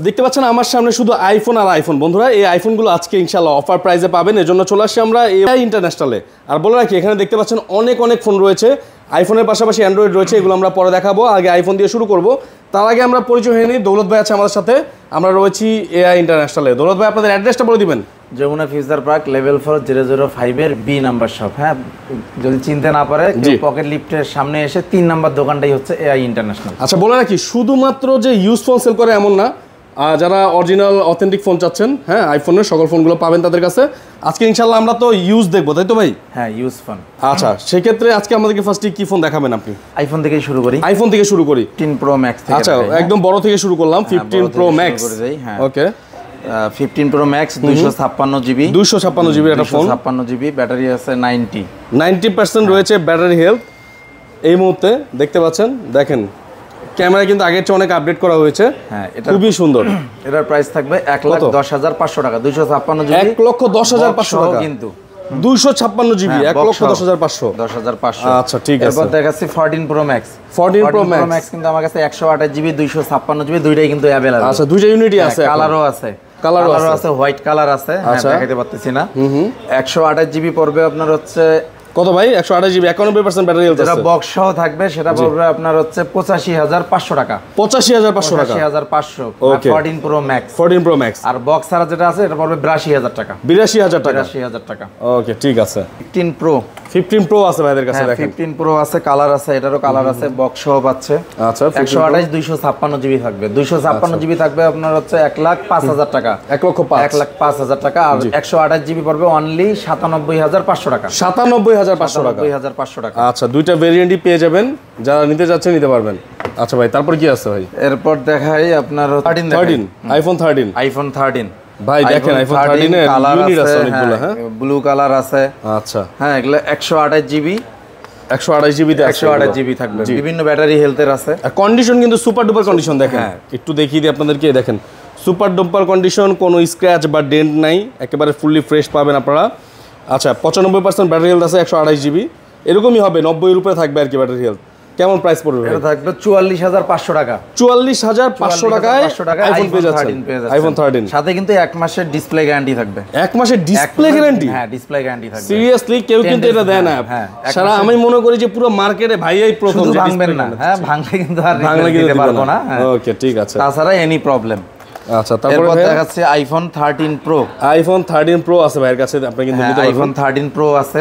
দেখতে পাচ্ছেন আমার সামনে শুধু আইফোন আর আইফোন। বন্ধুরা এই আইফোনগুলো আজকে ইনশাআল্লাহ অফার প্রাইসে পাবেন, এজন্য চলে আসছি আমরা এআই ইন্টারন্যাশনালে। আর বলে রাখি এখানে দেখতে পাচ্ছেন অনেক ফোন রয়েছে, আইফোনের পাশাপাশি অ্যান্ড্রয়েড রয়েছে, এগুলো আমরা পরে দেখাবো। আগে আইফোন দিয়ে শুরু করব, তার আগে আমরা পরিচয় হয়ে নিই। দৌলত ভাই আছে আমাদের সাথে, আমরা রয়েছি এআই ইন্টারন্যাশনালে। দৌলত ভাই আপনাদের অ্যাড্রেসটা বলে দিবেন। যমুনা ফিউচার পার্ক লেভেল 4 005 এর বি নাম্বার শপ। হ্যাঁ, যদি চিনতে না পারে পকেট লিফটের সামনে এসে 3 নাম্বার দোকানটাই হচ্ছে এআই ইন্টারন্যাশনাল। আচ্ছা বলে রাখি শুধুমাত্র যে ইউজ ফোন সেল করে এমন না, যারা অরিজিনাল অথেন্টিক ফোন চাচ্ছেন, হ্যাঁ আইফোনের সকল ফোনগুলো পাবেন তাদের কাছে। আজকে ইনশাআল্লাহ আমরা তো ইউজ দেখবো, তাই তো ভাই? হ্যাঁ, ইউজ ফোন। আচ্ছা সেক্ষেত্রে আজকে আমাদেরকে ফার্স্টে কি ফোন দেখাবেন আপনি? আইফোন থেকে শুরু করি। আইফোন থেকে শুরু করি, 15 প্রো ম্যাক্স থেকে। আচ্ছা একদম বড় থেকে শুরু করলাম, 15 প্রো ম্যাক্স। ওকে, 15 প্রো ম্যাক্স 256 জিবি, 256 জিবির একটা ফোন, 256 জিবি, ব্যাটারি আছে 90% রয়েছে ব্যাটারি হেলথ এই মুহূর্তে দেখতে পাচ্ছেন। দেখেন ক্যামেরা কিন্তু আগের চেয়ে অনেক আপডেট করা হয়েছে। হ্যাঁ, এটা খুবই সুন্দর। এটার প্রাইস থাকবে 1,10,500 টাকা। 256 জিবি 1,10,500 টাকা কিন্তু 256 জিবি 1,10,500। 10,500। আচ্ছা ঠিক আছে। এরপর দেখাচ্ছি 14 প্রো ম্যাক্স। 14 প্রো ম্যাক্স কিন্তু আমার কাছে 128 জিবি 256 জিবি দুইটাই কিন্তু अवेलेबल। আচ্ছা দুইটা ইউনিটই আছে, কালারও আছে, হোয়াইট কালার আছে। হ্যাঁ, দেখাইতে পারতেছি না। 128 জিবি পড়বে আপনার হচ্ছে কত ভাই? 128 জিবি 91% ব্যাটারি হেলথ আছে। যেটা বক্স সহ থাকবে সেটা পড়বে আপনার হচ্ছে 85,500 টাকা। 85,500 টাকা, 85,500। 14 প্রো ম্যাক্স, 14 প্রো ম্যাক্স। আর বক্স ছাড়া যেটা আছে এটা পড়বে 82,000 টাকা। 82,000 টাকা, 82,000 টাকা। ওকে ঠিক আছে। 15 প্রো, 15 প্রো আছে ভাইদের কাছে। দেখেন 15 প্রো আছে, কালার আছে, এটারও কালার আছে, বক্স সহ পাচ্ছে। আচ্ছা 128 256 জিবি থাকবে। 256 জিবি থাকবে আপনার হচ্ছে 1,05,000 টাকা, 1,05,000 টাকা। আর 128 জিবি পড়বে অনলি 97,500 টাকা। 97,500 টাকা। 97,500 টাকা। আচ্ছা দুইটা ভেরিয়েন্টই পেয়ে যাবেন, যারা নিতে যাচ্ছেন নিতে পারবেন। আচ্ছা ভাই তারপর কি আছে ভাই? এরপর দেখাই আপনার 13 আইফোন 13। আইফোন 13 ভাই দেখেন আইফোন 13 এর ইউনিট আছে অনেকগুলো। হ্যাঁ, ব্লু কালার আছে। আচ্ছা হ্যাঁ, এগুলো 128 জিবি, 128 জিবিতে 128 জিবি থাকবে। বিভিন্ন ব্যাটারি হেলথের আছে। কন্ডিশন কিন্তু সুপার ডুপার কন্ডিশন। দেখেন একটু দেখিয়ে দিই আপনাদেরকে। দেখেন সুপার ডুপার কন্ডিশন, কোনো স্ক্র্যাচ বা ডেন্ট নাই, একেবারে ফুললি ফ্রেশ পাবেন আপনারা। আচ্ছা 95% ব্যাটারি হেলথ আছে, 128 জিবি, এরকমই হবে 90 এর উপরে থাকবে আর কি ব্যাটারি হেলথ। কেমন প্রাইস পড়বে? এটা থাকবে 44,500 টাকা। 44,500 টাকায় আইফোন পেয়ে যাচ্ছেন। আইফোন 13 সাথে কিন্তু 1 মাসের ডিসপ্লে গ্যারান্টি থাকবে। 1 মাসের ডিসপ্লে গ্যারান্টি? হ্যাঁ, ডিসপ্লে গ্যারান্টি থাকবে। সিরিয়াসলি কেউ কিন্তু এটা দেয় না। সারা আমি মনে করি যে পুরো মার্কেটে ভাইয়াই প্রথম যে ভাঙবেন না। হ্যাঁ, ভাঙলে কিন্তু আর দিতে পারবো না। ওকে ঠিক আছে। তাছাড়া এনি প্রবলেম। আচ্ছা তারপর দেখাচ্ছি আইফোন 13 প্রো। আইফোন 13 প্রো আছে ভাইয়ের কাছে, আপনি কিন্তু নিতে পারবেন। আইফোন 13 প্রো আছে,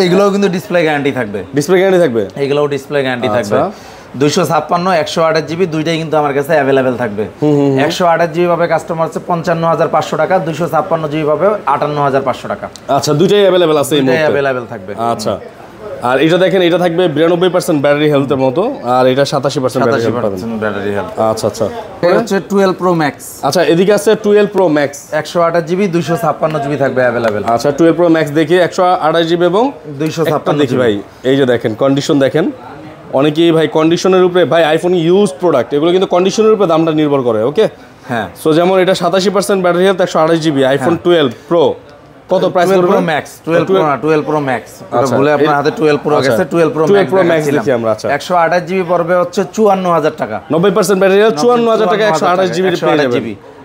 এগুলোও কিন্তু ডিসপ্লে গ্যারান্টি থাকবে। ডিসপ্লে গ্যারান্টি থাকবে, এগুলোও ডিসপ্লে গ্যারান্টি থাকবে। 256 128 জিবি দুইটাই কিন্তু আমার কাছে অ্যাভেলেবেল থাকবে। 128 জিবি পাবে কাস্টমার হচ্ছে 55,500 টাকা, 256 জিবি পাবে 58,500 টাকা। আচ্ছা দুইটাই অ্যাভেলেবেল আছে, এই মুহূর্তে অ্যাভেলেবেল থাকবে। আচ্ছা আর এটা দেখেন, এটা থাকবে 92% ব্যাটারি হেলথের মতো, আর এটা 87% ব্যাটারি হেলথ। আচ্ছা আচ্ছা, এটা হচ্ছে 12 প্রো ম্যাক্স। আচ্ছা এদিকে আছে 12 প্রো ম্যাক্স, 128 জিবি 256 জিবি থাকবে অ্যাভেলেবেল। আচ্ছা 12 প্রো ম্যাক্স দেখি 128 জিবি এবং 256 দেখি ভাই। এই যে দেখেন কন্ডিশন দেখেন, অনেকেই ভাই কন্ডিশনের উপরে, ভাই আইফোন ইউজ প্রোডাক্ট, এগুলো কিন্তু কন্ডিশনের উপরে দামটা নির্ভর করে। ওকে হ্যাঁ, সো যেমন এটা 87% battery health, 128 GB iPhone 12 pro. কত প্রাইস পড়বে? 12 প্রো ম্যাক্স, 12 প্রো না 12 প্রো ম্যাক্স। এটা ভুলে আপনার হাতে 12 প্রো গেছে, 12 প্রো ম্যাক্স দেখি আমরা। আচ্ছা 128 জিবি পড়বে হচ্ছে 54,000 টাকা। 90% ব্যাটারি হেলথ, 54,000 টাকা 128 জিবি পেয়ে যাবেন।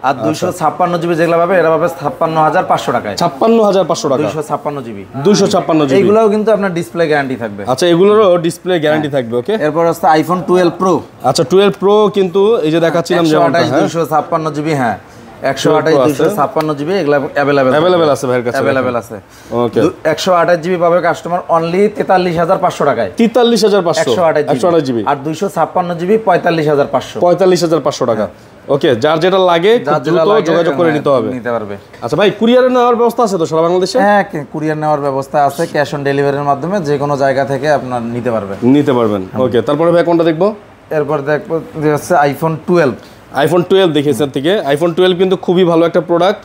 আর 256 জিবি যেগুলো পাবে এরা পাবে 56,500 টাকায়। 56,500 টাকা 256 জিবি, 256 জিবি। এগুলোও কিন্তু আপনার ডিসপ্লে গ্যারান্টি থাকবে। আচ্ছা এগুলোরও ডিসপ্লে গ্যারান্টি থাকবে। ওকে, এরপর হচ্ছে আইফোন 12 প্রো। আচ্ছা 12 প্রো কিন্তু এই যে দেখাচ্ছিলাম যেমনটা, 256 জিবি। হ্যাঁ 128 256 জিবি এগুলো অ্যাভেলেবেল আছে ভাইয়ের কাছে, অ্যাভেলেবেল আছে। ওকে 128 জিবি পাবে কাস্টমার অনলি 43,500 টাকায়। 43,500 128 জিবি। আর 256 জিবি 45,500, 45,500 টাকা। ওকে, যার যেটা লাগে দ্রুত যোগাযোগ করে নিতে পারবে। আচ্ছা ভাই কুরিয়ারে নেওয়ার ব্যবস্থা আছে তো সারা বাংলাদেশে? হ্যাঁ, কুরিয়ার নেওয়ার ব্যবস্থা আছে, ক্যাশ অন ডেলিভারির মাধ্যমে যে কোনো জায়গা থেকে আপনার নিতে পারবেন। ওকে, তারপরে ভাই কোনটা দেখবো? এরপর দেখবো যে হচ্ছে আইফোন 12। আইফোন 12 দেখেছেন থেকে আইফোন 12 কিন্তু খুবই ভালো একটা প্রোডাক্ট,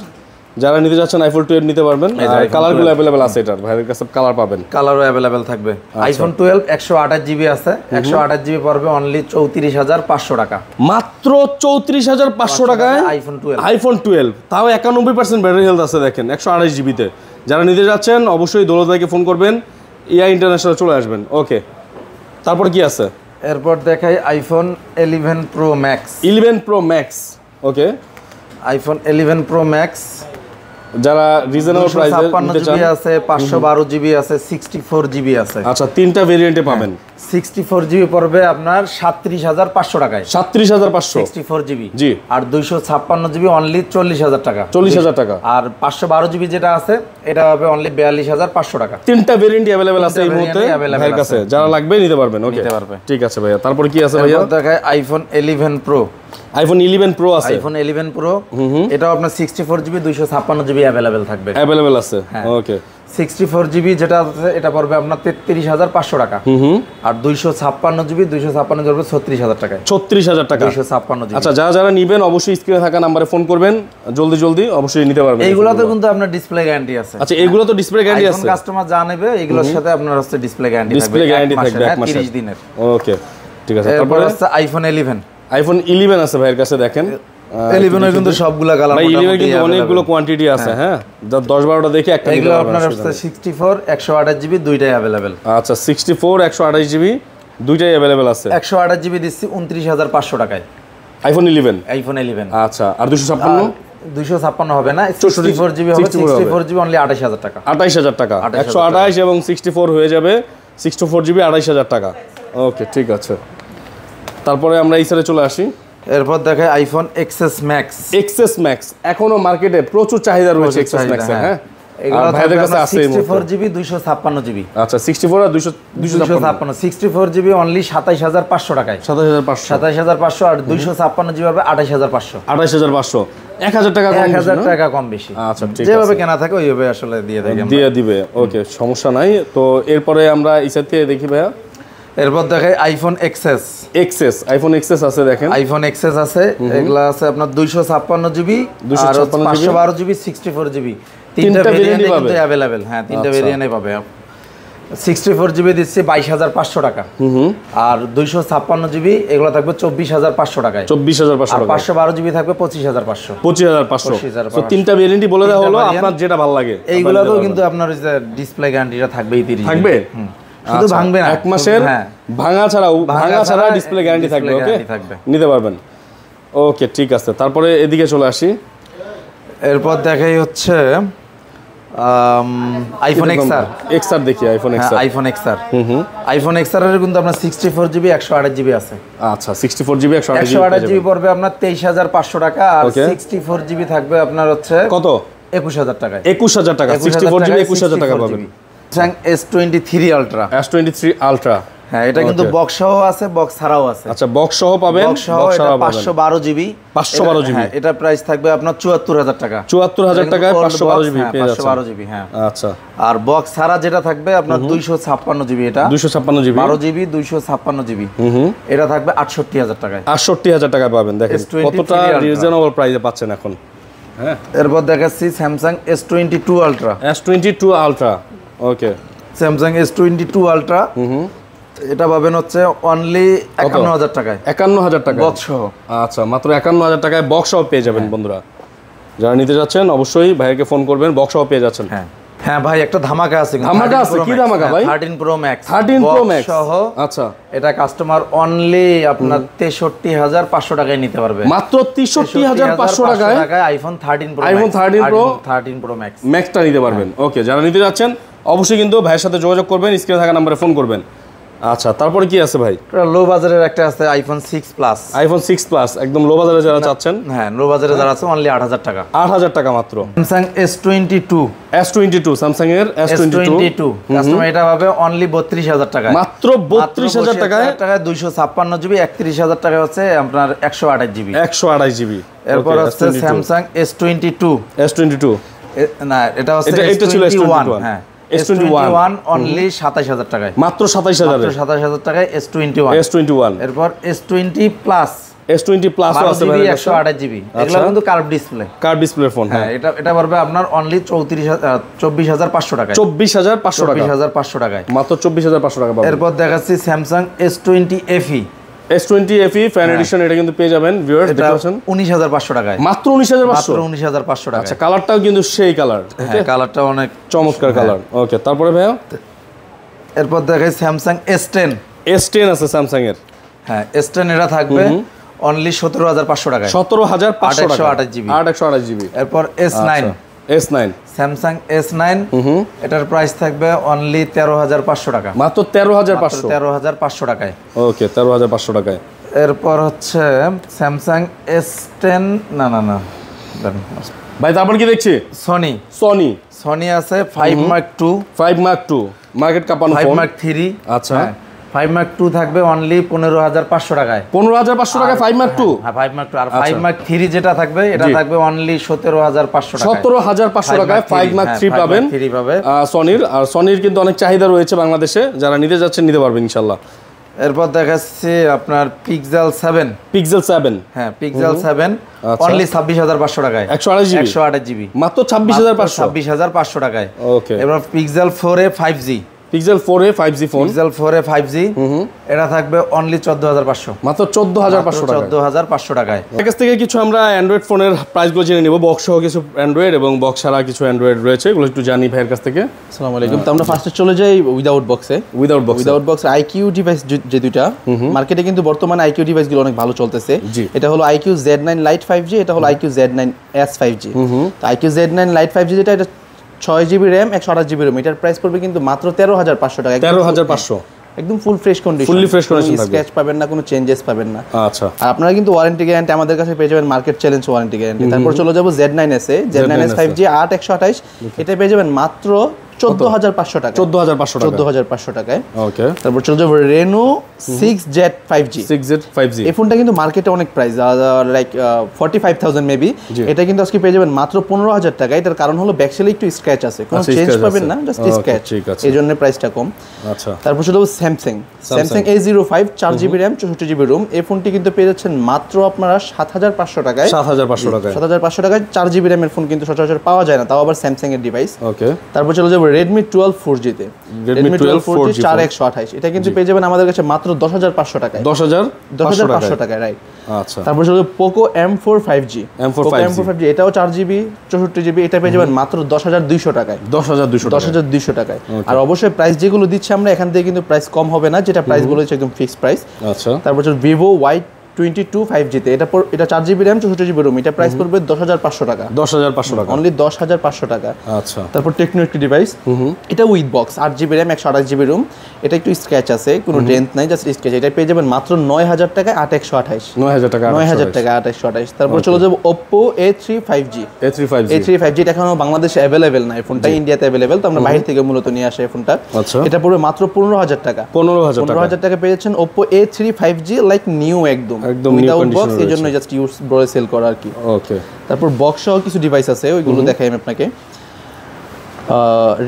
যারা নিতে যাচ্ছেন আইফোন 12 নিতে পারবেন। আর কালারগুলো अवेलेबल আছে, এটার ভাইয়ের কাছে কালার পাবেন, কালারও अवेलेबल থাকবে। আইফোন 12 128 জিবি আছে, 128 জিবি পড়বে অনলি 34,500 টাকা। মাত্র 34,500 টাকায় আইফোন 12, তাও 91% ব্যাটারি হেলথ আছে। দেখেন 128 জিবিতে যারা নিতে যাচ্ছেন অবশ্যই দৌলত ভাইকে ফোন করবেন, এআই ইন্টারন্যাশনাল চলে আসবেন। ওকে, তারপর কি আছে? এরপর দেখাই iPhone 11 pro max. 11 pro max ওকে আইফোন 11 প্রো ম্যাক্স, যারা রিজনেবল প্রাইসে নিতে চান, জিবি আছে, 512 জিবি আছে, 64 জিবি আছে। আচ্ছা, তিনটা ভেরিয়েন্টে পাবেন। 64 জিবি পড়বে আপনার 37,500 টাকায়। 37,500 64 জিবি জি। আর 256 জিবি অনলি 40,000 টাকা। 40,000 টাকা। আর 512 জিবি যেটা আছে এটা হবে অনলি 42,500 টাকা। তিনটা ভেরিয়েন্ট अवेलेबल আছে এই মুহূর্তে ভাইয়ের কাছে, যারা লাগবে নিতে পারবেন। ওকে, নিতে পারবে। ঠিক আছে ভাইয়া। তারপর কি আছে ভাইয়া? দেখায় আইফোন 11 প্রো। আইফোন 11 প্রো আছে। আইফোন 11 প্রো এটাও আপনার 64 জিবি 256 জিবি अवेलेबल থাকবে। अवेलेबल আছে। ওকে, 64 জিবি যেটা আছে এটা পড়বে আপনার 33,500 টাকা। আর 256 জিবি 256 পড়বে 36,000 টাকায়। 36,000 টাকা 256 জিবি। আচ্ছা, যারা যারা নেবেন অবশ্যই স্ক্রিনে থাকা নম্বরে ফোন করবেন, জলদি জলদি অবশ্যই নিতে পারবেন। এইগুলোতে কিন্তু আপনার ডিসপ্লে গ্যারান্টি আছে। আচ্ছা, এগুলো তো ডিসপ্লে গ্যারান্টি আছে। কাস্টমার যা নেবে এগুলোর সাথে আপনার হচ্ছে ডিসপ্লে গ্যারান্টি থাকবে। ডিসপ্লে গ্যারান্টি থাকবে 1 মাসের, 30 দিনের। ওকে, ঠিক আছে। তারপর হচ্ছে আইফোন 11। আইফোন 11 আছে ভাইয়ের কাছে, দেখেন 11 এর কিন্তু সবগুলা কালার ভাই, 11 কিন্তু অনেকগুলো কোয়ান্টিটি আছে। হ্যাঁ, 10-12টা দেখে একটা নিতে এগুলো পারবেন। আপনার হচ্ছে 64 128 জিবি দুইটাই अवेलेबल। আচ্ছা, 64 128 জিবি দুইটাই अवेलेबल আছে। 128 জিবি দিচ্ছি 29,500 টাকায় আইফোন 11। আইফোন 11। আচ্ছা, আর 256 256 হবে না, 64 জিবি হবে। 64 জিবি অনলি 28,000 টাকা। 28,000 টাকা। 128 এবং 64 হয়ে যাবে 64 জিবি 28,000 টাকা। ওকে, ঠিক আছে। তারপরে আমরা এই সাইডে চলে আসি। এরপর দেখে iPhone XS max. XS max এখনো মার্কেটে প্রচুর চাহিদা রয়েছে এক্সএস ম্যাক্স এর। হ্যাঁ, এগুলো ভাইদের কাছে আছে। 64 জিবি 256 জিবি। আচ্ছা, 64 আর 256। 64 জিবি অনলি 27,500 টাকায়। 27,500। 27,500 আর 256 জিবি হবে 28,500। 28,500, 1,000 টাকা কম। 1,000 টাকা কম বেশি। আচ্ছা, ঠিক আছে। যেভাবে কেনা থাকে ওইভাবে আসলে দিয়ে দিবে। ওকে, সমস্যা নাই। তো এরপরে আমরা এই সাইড থেকে দেখি ভাইয়া। এরপর দেখাই আইফোন এক্সএস। আইফোন এক্সএস আছে, দেখেন আইফোন এক্সএস আছে। এগুলা আছে আপনার 256 জিবি আর 512 জিবি 64 জিবি। তিনটা ভেরিয়েন্টে কিন্তু अवेलेबल। হ্যাঁ, তিনটা ভেরিয়েন্টে পাবে। 64 জিবি দিচ্ছি 22,500 টাকা। আর 256 জিবি এগুলো থাকবে 24,500 টাকায়। 24,500 টাকা। 512 জিবি থাকবে 25,500। 25,500। তো তিনটা ভেরিয়েন্টই বলে দেওয়া হলো, আপনার যেটা ভালো লাগে। এইগুলাতেও কিন্তু আপনার ডিসপ্লে গ্যারান্টিটা থাকবেই 30 থাকবে। শুধু ভাঙবে না, 1 মাসের ভাঙা ছাড়া ডিসপ্লে গ্যারান্টি থাকবে। ওকে, নিতে পারবেন। ওকে, ঠিক আছে। তারপরে এদিকে চলে আসি। এরপর দেখাই হচ্ছে আইফোন এক্সআর দেখি। আইফোন এক্সআর আইফোন এক্সআর এর কিন্তু আপনার 64 জিবি 128 জিবি আছে। আচ্ছা, 64 জিবি 128 জিবি পড়বে আপনার 23,500 টাকা। আর 64 জিবি থাকবে আপনার হচ্ছে কত? 21,000 টাকায়। 21,000 টাকা। 64 জিবি 21,000 টাকা পাবেন। Samsung S23 Ultra। S23 Ultra, হ্যাঁ, এটা কিন্তু বক্স সহ আছে, বক্স ছাড়াও আছে। আচ্ছা, বক্স সহ পাবেন, বক্স ছাড়াও পাবেন। 512 জিবি। 512 জিবি। হ্যাঁ, এটা প্রাইস থাকবে আপনার 74,000 টাকা। 74,000 টাকায় 512 জিবি পেয়ে যাচ্ছেন। 512 জিবি। হ্যাঁ, আচ্ছা। আর বক্স ছাড়া যেটা থাকবে আপনার 256 জিবি। এটা 256 জিবি 12 জিবি 256 জিবি। এটা থাকবে 68,000 টাকায়। 68,000 টাকায় পাবেন। দেখেন কতটা রিজনেবল প্রাইসে পাচ্ছেন এখন। হ্যাঁ, এরপর দেখাচ্ছি Samsung S22 Ultra। S22 Ultra, ওকে। Samsung S22 Ultra এটা পাবেন হচ্ছে অনলি 51,000 টাকায়। 51,000 টাকা বক্স সহ। আচ্ছা, মাত্র 51,000 টাকায় বক্স সহ পেয়ে যাবেন বন্ধুরা। যারা নিতে যাচ্ছেন অবশ্যই ভাইকে ফোন করবেন, বক্স সহ পেয়ে যাচ্ছেন। হ্যাঁ ভাই, একটা ধামাকা আছে। ধামাকা আছে? কি ধামাকা ভাই? 13 Pro Max। 13 Pro Max সহ। আচ্ছা, এটা কাস্টমার অনলি আপনার 63,500 টাকায় নিতে পারবে। মাত্র 63,500 টাকায় iPhone 13 Pro iPhone 13 Pro Max ম্যাক্সটা নিতে পারবেন। ওকে, যারা নিতে যাচ্ছেন অবশ্যই কিন্তু ভাইয়ের সাথে যোগাযোগ করবেন, স্ক্রিনে থাকা নম্বরে ফোন করবেন। আচ্ছা, তারপরে কি আছে ভাই? লো বাজারের একটা আছে আইফোন 6 প্লাস। আইফোন 6 প্লাস একদম লো বাজারে যারা চাচ্ছেন। হ্যাঁ, লো বাজারে যারা আছে অনলি 8,000 টাকা। 8,000 টাকা মাত্র। Samsung S22 স্যামসাং এর S22 কাস্টমার এটা পাবে অনলি 32,000 টাকায়। মাত্র 32,000 টাকায় 256 জিবি। 31,000 টাকা হচ্ছে আপনার 128 জিবি। 128 জিবি। এরপর হচ্ছে Samsung S22 না, এটা হচ্ছে এটা ছিল S21। হ্যাঁ, S21 অনলি 27,000 টাকায়। মাত্র 27,000 টাকায় S21। এরপর S20 প্লাস। S20 প্লাস আছে ভাই, 128 জিবি। এগুলো কিন্তু কার্ভ ডিসপ্লে ফোন। হ্যাঁ, এটা পারবে আপনার অনলি 24,500 টাকায়। 24,500 টাকা। 24,500 টাকায়। মাত্র 24,500 টাকা পাবেন। এরপর দেখাচ্ছি Samsung S20 FE। S20 FE fan addition, এটা কিন্তু পেয়ে যাবেন ভিউয়ার্স, দেখতে পাচ্ছেন 19,500 টাকায়। মাত্র 19,500। মাত্র 19,500 টাকা। আচ্ছা, কালারটাও কিন্তু সেই কালার। হ্যাঁ, কালারটা অনেক চমৎকার কালার। ওকে, তারপরে ভাইয়া এরপর দেখাই Samsung S10 আছে স্যামসাং এর। হ্যাঁ, S10 এটা থাকবে অনলি 17500 টাকায়। 17500 টাকা 828 জিবি। 828 জিবি। এরপর S9 S9 স্যামসাং S9 এটার প্রাইস থাকবে অনলি 13500 টাকা। মাত্র 13500 13500 টাকায়। ওকে 13500 টাকায়। এরপর হচ্ছে স্যামসাং S10 না ভাই তারপর কি দেখছি? সনি আছে 5 Mark II 5 Mark II market কাঁপানো ফোন। 5 Mark III আচ্ছা 5 Mark II থাকবে অনলি 15500 টাকায়। 15500 টাকায় 5 Mark II? হ্যাঁ 5 Mark II। আর 5 Mark III যেটা থাকবে এটা থাকবে অনলি 17500 টাকায়। 17500 টাকায় 5 Mark III পাবেন সনির। আর সনির কিন্তু অনেক চাহিদা রয়েছে বাংলাদেশে, যারা নিতে যাচ্ছেন নিতে পারবেন ইনশাআল্লাহ। এরপর দেখাচ্ছি আপনার পিক্সেল 7। হ্যাঁ পিক্সেল 7 অনলি 26500 টাকায়। 128 জিবি মাত্র 26500 টাকায়। ওকে। এবার pixel 4a 5G। Pixel 4a 5G phone. Pixel 4a 5G এটা থাকবে অনলি 14500। মাত্র 14500 টাকা। 14500 টাকায়। এর কাছ থেকে কিছু আমরা অ্যান্ড্রয়েড ফোনের প্রাইসগুলো জেনে নিব। বক্স সহ কিছু অ্যান্ড্রয়েড এবং বক্স ছাড়া কিছু অ্যান্ড্রয়েড রয়েছে, এগুলো একটু জানি ভাইয়ের কাছ থেকে। আসসালামু আলাইকুম। তো আমরা ফার্স্টে চলে যাই উইদাউট বক্সে। উইদাউট বক্স আইকিউ ডিভাইস যে দুইটা মার্কেটে কিন্তু বর্তমানে আইকিউ ডিভাইসগুলো অনেক ভালো চলতেছে। এটা হলো আইকিউ Z9 Lite 5G, এটা হলো আইকিউ Z9s 5G। তো আইকিউ Z9 Lite 5G যেটা, এটা 6GB RAM 128GB ROM। এটার প্রাইস পড়বে কিন্তু মাত্র 13500 টাকা। 13500 একদম ফুল ফ্রেশ কন্ডিশন, স্ক্র্যাচ পাবেন না, কোনো চেঞ্জেস পাবেন না। আচ্ছা। আর আপনারা কিন্তু ওয়ারেন্টি গ্যারান্টি আমাদের কাছে পেয়ে যাবেন, মার্কেট চ্যালেঞ্জ ওয়ারেন্টি গ্যারান্টি। তারপর চলে যাব Z9s এ। Z9s 5G 8128 এটা পেয়ে যাবেন মাত্র 14500 টাকা। 14500 টাকায়। ওকে। তারপর চলে যাব Reno 6Z 5G। এই ফোনটা কিন্তু মার্কেটে অনেক প্রাইস, লাইক 45000 মেবি। এটা কিন্তু আজকে পেয়ে যাবেন মাত্র 15000 টাকা। এটার কারণ হলো ব্যাকসেলে একটু স্ক্র্যাচ আছে, কোনো চেঞ্জ পাবেন না, জাস্ট স্ক্র্যাচ, এইজন্য প্রাইসটা কম। আচ্ছা। তারপর চলে যাব Samsung A05 4GB RAM 64GB ROM। এই ফোনটি কিন্তু পেয়ে যাচ্ছেন মাত্র আপনারা 7500 টাকায়। 7500 টাকায় 4GB RAM এর ফোন কিন্তু সচরাচর পাওয়া যায় না, তাও আবার স্যামসাং এর ডিভাইস। ওকে। তারপর চলে যাব Redmi 12 4G তে। Redmi 12 4G 4128 এটা কিন্তু পেয়ে যাবেন আমাদের কাছে মাত্র 10500 টাকায়। 10500 টাকায়, রাইট। আচ্ছা। তারপর চলে যাব Poco M4 5G। Poco M4 5G এটাও 4GB 64GB, এটা পেয়ে যাবেন মাত্র 10200 টাকায়। 10200 টাকায়। আর অবশ্যই প্রাইস যেগুলো দিচ্ছি আমরা এখান থেকে কিন্তু প্রাইস কম হবে না, যেটা প্রাইস বলেছে একদম ফিক্সড প্রাইস। আচ্ছা। তারপর হচ্ছে Vivo Y22 5G তে, এটা 4GB RAM 64GB ROM, এটা প্রাইস পড়বে 10500 টাকা। 10500 টাকা, অনলি 10500 টাকা। আচ্ছা। তারপর টেকনো একটি ডিভাইস, এটা with box 8GB RAM 128GB ROM। এটা একটু স্ক্র্যাচ আছে, কোনো ডেন্ট নাই, জাস্ট স্ক্র্যাচ। এটা পেয়ে যাবেন মাত্র 9000 টাকায় 8128। 9000 টাকা 8128। তারপর চলে যাব Oppo A3 5G। A3 5G এটা এখনো বাংলাদেশে अवेलेबल না, এই ফোনটা ইন্ডিয়াতে अवेलेबल, তো আমরা বাইরে থেকে মূলত নিয়ে আসি এই ফোনটা। এটা পড়বে মাত্র 15000 টাকা। 15000 টাকা পেয়ে যাচ্ছেন Oppo A3 5G, like new একদম উইদাউট বক্স, এই জন্য জাস্ট ইউজ বলে সেল করা আর কি। ওকে। তারপর বক্স সহ কিছু ডিভাইস আছে, ওইগুলো দেখাই আমি আপনাকে।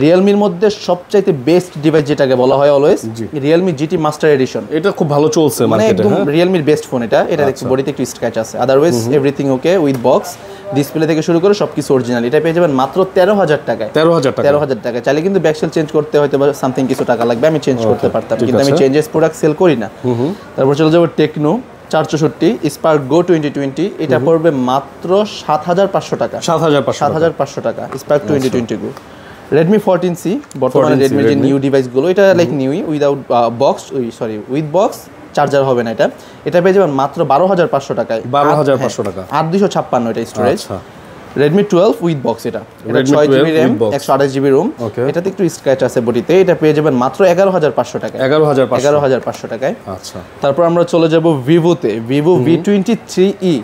রিয়েলমির মধ্যে সবচাইতে বেস্ট ডিভাইস যেটাকে বলা হয় always, Realme GT Master Edition. এটা খুব ভালো চলছে মার্কেটে, একদম রিয়েলমির বেস্ট ফোন এটা। এটা দেখতে বডিতে একটু স্ক্র্যাচ আছে, otherwise everything okay with box, display থেকে শুরু করে সবকিছু অরিজিনাল। এটা পেয়ে যাবেন মাত্র 13000 টাকায়। 13000 টাকা। চাইলে কিন্তু ব্যাকসেল চেঞ্জ করতে হয়তো বা সামথিং কিছু টাকা লাগবে, আমি চেঞ্জ করতে পারতাম, কিন্তু আমি চেঞ্জেস প্রোডাক্ট সেল করি না। তারপর চলে যাবো টেকনো 464 Spark Go 2020, এটা পড়বে মাত্র 7500 টাকা। 7500 টাকা Spark 2020 Go। Redmi 14C বর্তমানে Redmi যে নিউ ডিভাইসগুলো, এটা লাইক নিউই without box, with box, charger হবে না এটা। এটা পেয়ে যাবেন মাত্র 12500 টাকায়। 12500 টাকা। 8256 এটা স্টোরেজ। Redmi 12 উইথ বক্স, এটা 6GB RAM 128GB ROM। এটাতে একটু স্ক্র্যাচ আছে বডিতে, এটা পেয়ে যাবেন মাত্র 11500 টাকায়। 11500 টাকায়। আচ্ছা। তারপর আমরা চলে যাব ভিভোতে। Vivo V23e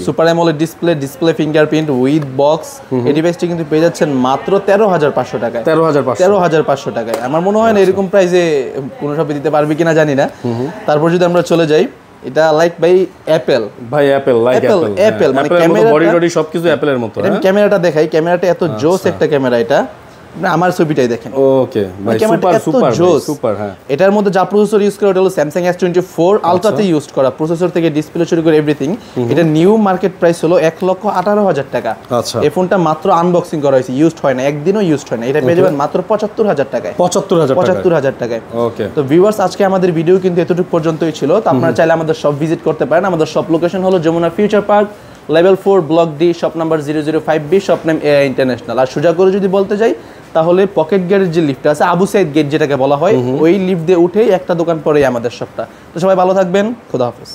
super AMOLED display fingerprint with box. এই ডিভাইসটি কিন্তু পেয়ে যাচ্ছেন মাত্র 13500 টাকায়। 13500 টাকায়। আমার মনে হয় না এরকম প্রাইসে কোনো শপে দিতে পারবে কিনা জানি না। তারপর যদি আমরা চলে যাই, এটা লাইক অ্যাপেল মানে ক্যামেরা, বডি টডি সবকিছু অ্যাপেলের মতো। ক্যামেরাটা দেখাই, ক্যামেরাটা এত জোস একটা ক্যামেরা, এটা আমার ছবিটাই দেখেন। ওকে ভাই, সুপার। হ্যাঁ, এটার মধ্যে যা প্রসেসর ইউজ করা, এটা হলো Samsung S24 আলট্রাতে ইউজ করা প্রসেসর, থেকে ডিসপ্লে শুরু করে এভরিথিং। এটা নিউ মার্কেট প্রাইস হলো 1,18,000 টাকা। আচ্ছা। এই ফোনটা মাত্র আনবক্সিং করা হয়েছে, ইউজড হয় না, একদিনও ইউজড হয় না। এটা পেয়ে যাবেন মাত্র 75000 টাকায়। 75000 টাকায়। ওকে। তো ভিউয়ার্স, আজকে আমাদের ভিডিও কিন্তু এতটুকু পর্যন্তই ছিল। তো আপনারা চাইলে আমাদের শপ ভিজিট করতে পারেন। আমাদের শপ লোকেশন হলো Jamuna future park, level 4, block D, shop number 005B, shop name AI international. আর সোজা করে যদি বলতে যাই, তাহলে পকেট গেটের যে লিফট আছে, আবু সাইদ গেট যেটাকে বলা হয়, ওই লিফট দিয়ে উঠেই একটা দোকান পরেই আমাদের শপটা। তো সবাই ভালো থাকবেন, খোদা হাফেজ।